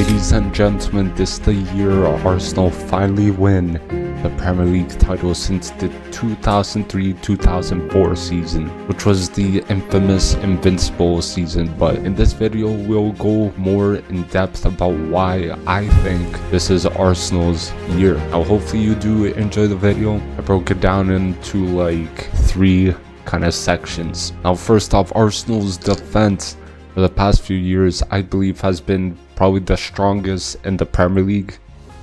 Ladies and gentlemen, this is the year Arsenal finally win the Premier League title since the 2003-2004 season, which was the infamous Invincible season. But in this video, we'll go more in depth about why I think this is Arsenal's year. Now, hopefully you do enjoy the video. I broke it down into like 3 kind of sections. Now, first off, Arsenal's defense for the past few years, I believe, has been probably the strongest in the Premier League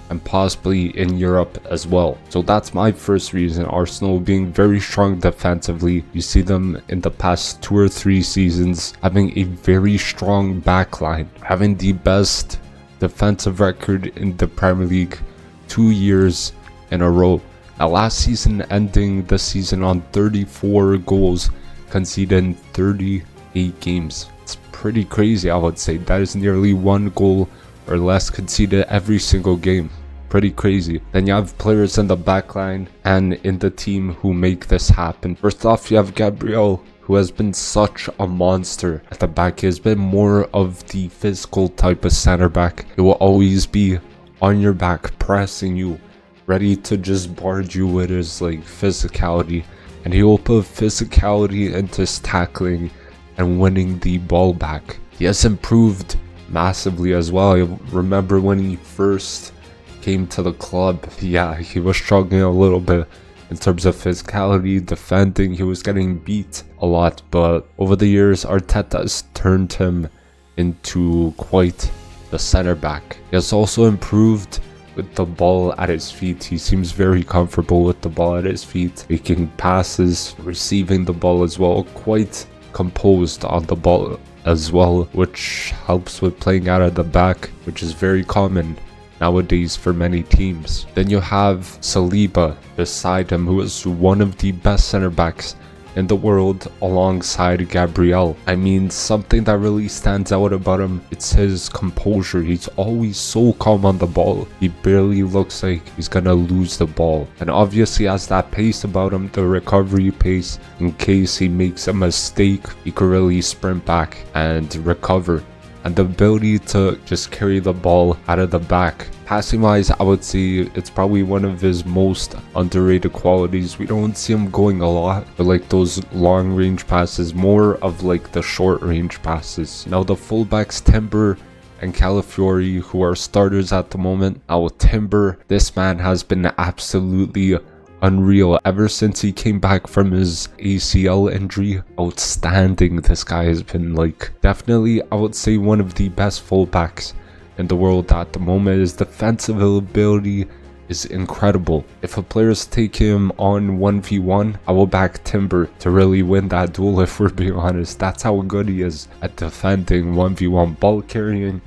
and possibly in Europe as well. So that's my first reason. Arsenal being very strong defensively. You see them in the past 2 or 3 seasons having a very strong backline, having the best defensive record in the Premier League 2 years in a row. Now, last season ending the season on 34 goals conceded in 38 games. It's pretty crazy, I would say. That is nearly 1 goal or less conceded every single game. Pretty crazy. Then you have players in the backline and in the team who make this happen. First off, you have Gabriel, who has been such a monster at the back. He has been more of the physical type of center back. He will always be on your back, pressing you, ready to just barge you with his physicality. And he will put physicality into his tackling and winning the ball back. He has improved massively as well. I remember when he first came to the club, he was struggling a little bit in terms of physicality, defending. He was getting beat a lot, but over the years, Arteta has turned him into quite the center back. He has also improved with the ball at his feet. He seems very comfortable with the ball at his feet, making passes, receiving the ball as well, quite composed on the ball as well, which helps with playing out of the back, which is very common nowadays for many teams. Then you have Saliba beside him, who is one of the best center backs in the world alongside Gabriel. I mean, something that really stands out about him, it's his composure. He's always so calm on the ball. He barely looks like he's gonna lose the ball. And obviously has that pace about him, the recovery pace. In case he makes a mistake, he could really sprint back and recover. And the ability to just carry the ball out of the back. Passing wise, I would say it's probably one of his most underrated qualities. We don't see him going a lot, but those long range passes, more of the short range passes. Now the fullbacks Timber and Calafiori, who are starters at the moment. Now Timber, this man has been absolutely unreal ever since he came back from his ACL injury. Outstanding. This guy has been definitely, I would say, one of the best fullbacks in the world at the moment. His defensive ability is incredible. If a player's take him on 1v1, I will back Timber to really win that duel, if we're being honest. That's how good he is at defending 1v1. Ball carrying,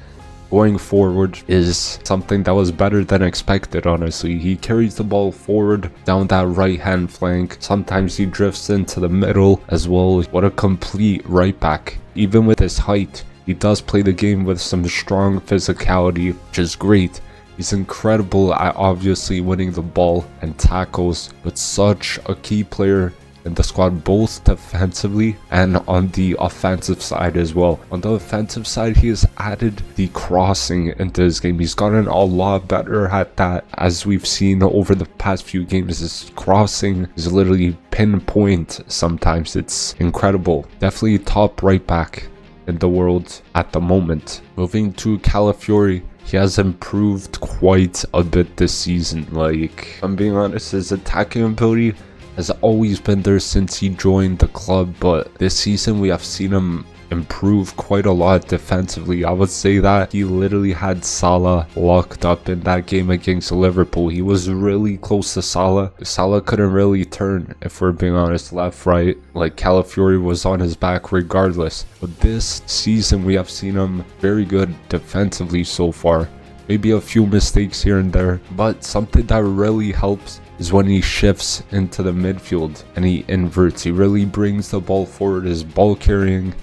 going forward is something that was better than expected, honestly. He carries the ball forward down that right hand flank. Sometimes he drifts into the middle as well. What a complete right back. Even with his height, he does play the game with some strong physicality, which is great. He's incredible at obviously winning the ball and tackles, but such a key player in the squad, both defensively and on the offensive side as well. On the offensive side, he has added the crossing into his game. He's gotten a lot better at that, as we've seen over the past few games. His crossing is literally pinpoint sometimes. It's incredible. Definitely top right back in the world at the moment. Moving to Calafiori, he has improved quite a bit this season. If I'm being honest, his attacking ability has always been there since he joined the club, but this season we have seen him improve quite a lot defensively. I would say that he literally had Salah locked up in that game against Liverpool. He was really close to Salah. Salah couldn't really turn, if we're being honest, left, right. Calafiori was on his back regardless. But this season we have seen him very good defensively so far. Maybe a few mistakes here and there, but something that really helps is when he shifts into the midfield and he inverts. He really brings the ball forward. His ball carrying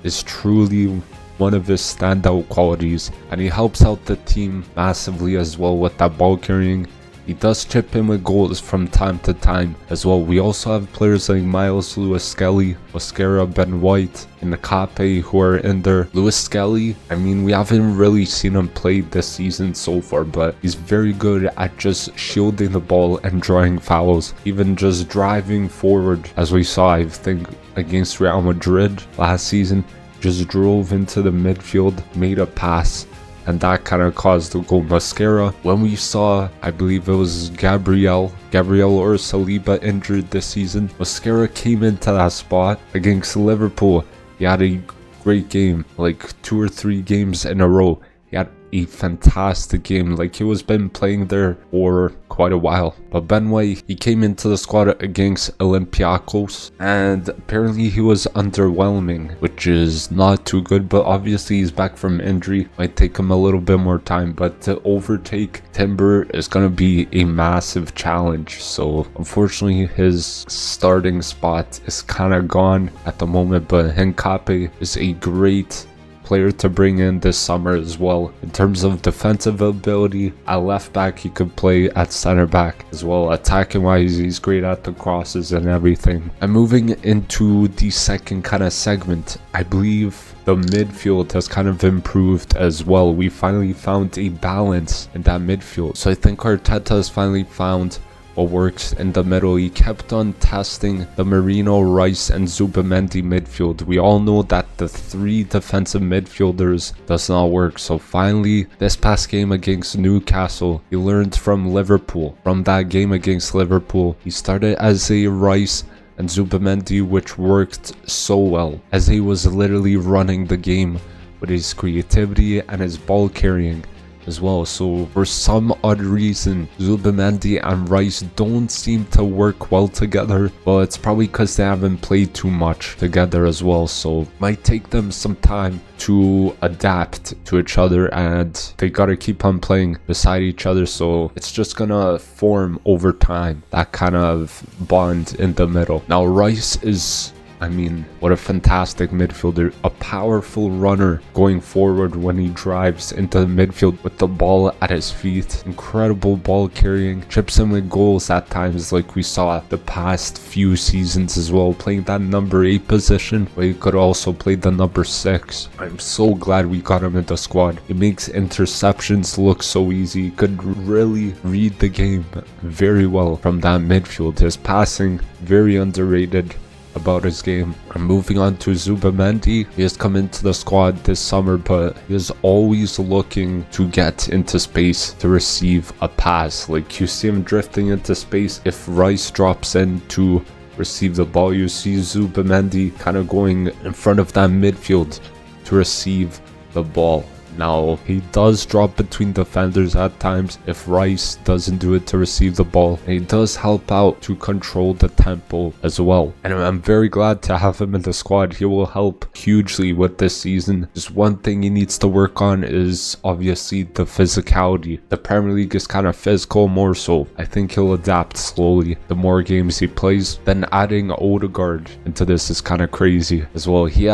is truly one of his standout qualities, and he helps out the team massively as well with that ball carrying he does chip in with goals from time to time as well. We also have players like Miles Lewis Skelly, Mosquera, Ben White, and Nakape who are in there. Lewis Skelly, I mean, we haven't really seen him play this season so far, but he's very good at just shielding the ball and drawing fouls, even just driving forward, as we saw, I think, against Real Madrid last season. Just drove into the midfield, made a pass, and that kind of caused the goal. Mosquera, when we saw, I believe it was Gabriel or Saliba injured this season, Mosquera came into that spot against Liverpool. He had a great game, like 2 or 3 games in a row. He had a fantastic game, like he was been playing there for quite a while. But Ben White, he came into the squad against Olympiacos, and apparently he was underwhelming, which is not too good, but obviously he's back from injury. Might take him a little bit more time, but to overtake Timber is going to be a massive challenge. So unfortunately his starting spot is kind of gone at the moment, but Nkape is a great player to bring in this summer as well. In terms of defensive ability, at left back he could play at center back as well. Attacking wise, he's great at the crosses and everything. And moving into the second kind of segment, I believe the midfield has kind of improved as well. We finally found a balance in that midfield. So I think Arteta has finally found what works in the middle. He kept on testing the Merino, Rice, and Zubimendi midfield. We all know that the 3 defensive midfielders does not work. So finally, this past game against Newcastle, he learned from Liverpool. From that game against Liverpool, he started as a Rice and Zubimendi, which worked so well, as he was literally running the game with his creativity and his ball carrying as well. So for some odd reason, Zubimendi and Rice don't seem to work well together, but it's probably because they haven't played too much together as well. So might take them some time to adapt to each other, and they gotta keep on playing beside each other. So it's just gonna form over time, that kind of bond in the middle. Now Rice is, I mean, what a fantastic midfielder. A powerful runner going forward when he drives into the midfield with the ball at his feet. Incredible ball carrying. Chips in with goals at times, like we saw the past few seasons as well. Playing that number 8 position, but he could also play the number 6. I'm so glad we got him in the squad. He makes interceptions look so easy. He could really read the game very well from that midfield. His passing, very underrated about his game. And moving on to Zubimendi, he has come into the squad this summer, but he is always looking to get into space to receive a pass. Like you see him drifting into space. If Rice drops in to receive the ball, you see Zubimendi kind of going in front of that midfield to receive the ball. Now, he does drop between defenders at times if Rice doesn't do it to receive the ball. And he does help out to control the tempo as well. And I'm very glad to have him in the squad. He will help hugely with this season. Just one thing he needs to work on is obviously the physicality. The Premier League is kind of physical more so. I think he'll adapt slowly the more games he plays. Then adding Odegaard into this is kind of crazy as well. He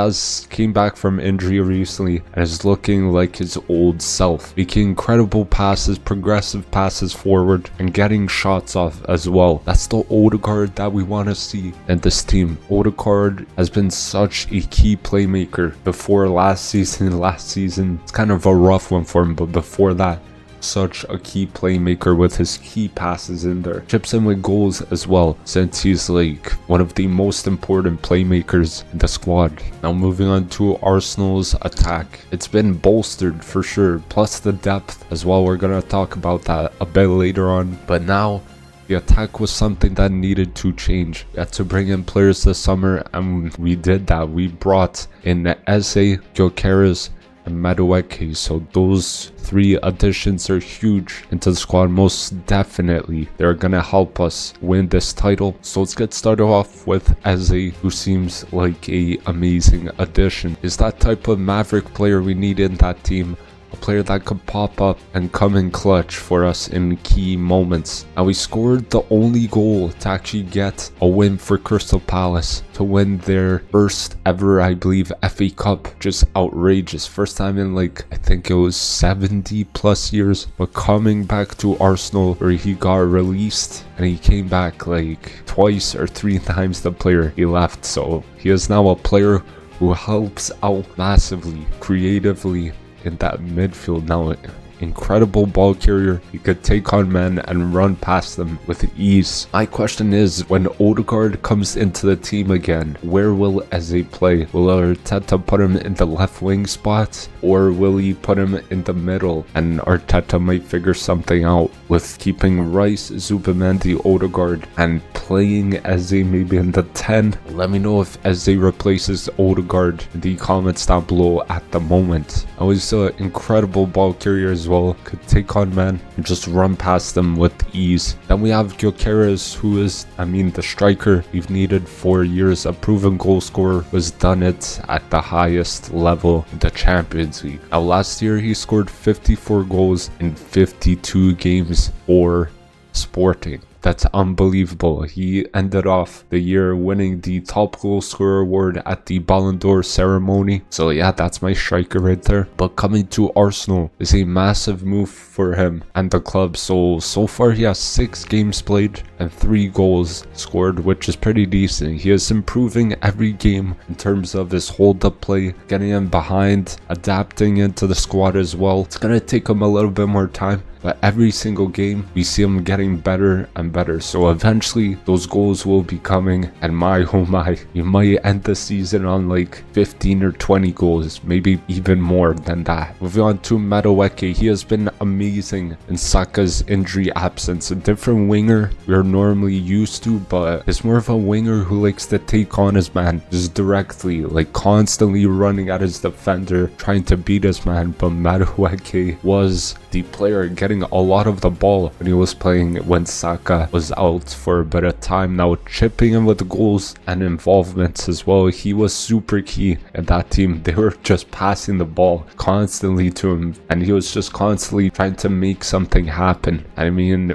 came back from injury recently and is looking like his old self, making incredible passes, progressive passes forward, and getting shots off as well. That's the Odegaard that we want to see in this team. Odegaard has been such a key playmaker before last season. Last season, it's kind of a rough one for him, but before that, such a key playmaker with his key passes in there. Chips in with goals as well, since he's like one of the most important playmakers in the squad. Now moving on to Arsenal's attack. It's been bolstered for sure, plus the depth as well. We're gonna talk about that a bit later on. But now the attack was something that needed to change. We had to bring in players this summer, and we did that. We brought in Eze, Gyökeres, and Madueke. So those 3 additions are huge into the squad. Most definitely they're gonna help us win this title. So let's get started off with Eze, who seems like a amazing addition. Is that type of maverick player we need in that team. a player that could pop up and come in clutch for us in key moments. And we scored the only goal to actually get a win for Crystal Palace, to win their first ever, I believe, FA Cup. Just outrageous. First time in like, I think it was 70 plus years. But coming back to Arsenal, where he got released and he came back like twice or three times the player he left. So he is now a player who helps out massively, creatively in that midfield. Now, incredible ball carrier. He could take on men and run past them with ease. My question is, when Odegaard comes into the team again, where will Eze play? Will Arteta put him in the left wing spot, or will he put him in the middle? And Arteta might figure something out with keeping Rice, Zubimendi, Odegaard, and playing Eze maybe in the 10. Let me know if Eze replaces Odegaard in the comments down below at the moment. Always an incredible ball carrier as well, could take on men and just run past them with ease. Then we have Gyökeres, who is, the striker we've needed for years. A proven goal scorer, was done it at the highest level in the Champions League. Now last year he scored 54 goals in 52 games for Sporting. That's unbelievable. He ended off the year winning the top goal scorer award at the Ballon d'Or ceremony. So yeah, that's my striker right there. But coming to Arsenal is a massive move for him and the club. So far he has 6 games played and 3 goals scored, which is pretty decent. He is improving every game in terms of his hold-up play, getting him behind, adapting into the squad as well. It's gonna take him a little bit more time, but every single game we see him getting better and better. So eventually those goals will be coming, and oh my, you might end the season on like 15 or 20 goals, maybe even more than that. Moving on to Madueke, he has been amazing in Saka's injury absence. A different winger we're normally used to, but it's more of a winger who likes to take on his man just directly, like constantly running at his defender, trying to beat his man. But Madueke was the player getting a lot of the ball when he was playing, when Saka was out for a bit of time. Now chipping in with goals and involvements as well. He was super key in that team. They were just passing the ball constantly to him, and he was just constantly trying to make something happen.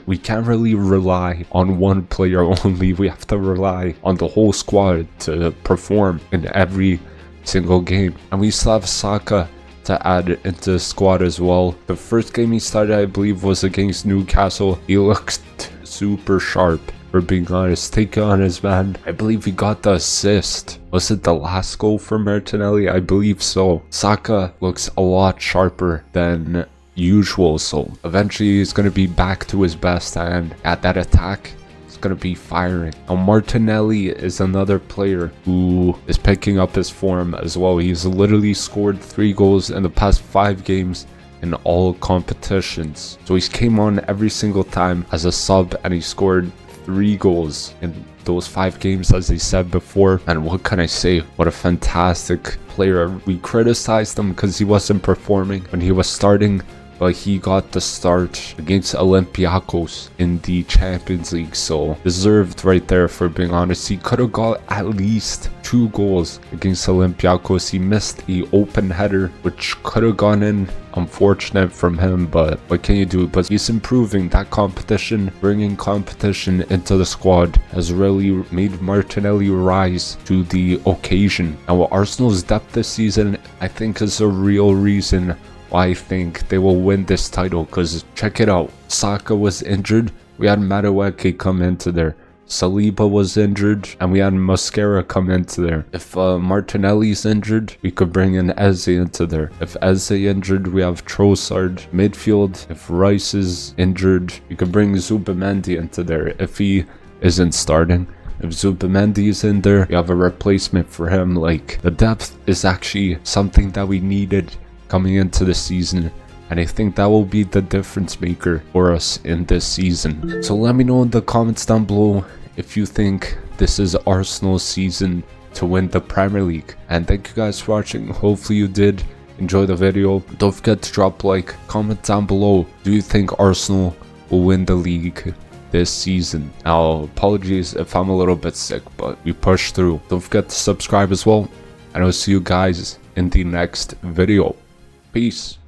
We can't really rely on one player only. We have to rely on the whole squad to perform in every single game. And we still have Saka to add into the squad as well. The first game he started, I believe, was against Newcastle. He looked super sharp, for being honest, taking on his man. I believe he got the assist. Was it the last goal for Martinelli? I believe so. Saka looks a lot sharper than usual, so eventually he's going to be back to his best, and at that attack going to be firing. Now Martinelli is another player who is picking up his form as well. He's literally scored 3 goals in the past 5 games in all competitions. So he's came on every single time as a sub, and he scored 3 goals in those 5 games, as I said before. And what can I say? What a fantastic player. We criticized him because he wasn't performing when he was starting, but he got the start against Olympiacos in the Champions League, so deserved right there, for being honest. He could have got at least 2 goals against Olympiacos. He missed the open header, which could have gone in. Unfortunate from him, but what can you do? But he's improving. That competition, bringing competition into the squad, has really made Martinelli rise to the occasion. Now Arsenal's depth this season, I think, is a real reason I think they will win this title, because check it out. Saka was injured, we had Madueke come into there. Saliba was injured, and we had Mosquera come into there. If Martinelli's injured, we could bring in Eze into there. If Eze injured, we have Trossard. Midfield, if Rice is injured, we could bring Zubimendi into there if he isn't starting. If Zubimendi is in there, we have a replacement for him. Like, the depth is actually something that we needed coming into the season, and I think that will be the difference maker for us in this season. So let me know in the comments down below if you think this is Arsenal's season to win the Premier League. And thank you guys for watching. Hopefully you did enjoy the video. Don't forget to drop a like, comment down below. Do you think Arsenal will win the league this season? Now, apologies if I'm a little bit sick, but we push through. Don't forget to subscribe as well, and I'll see you guys in the next video. Peace.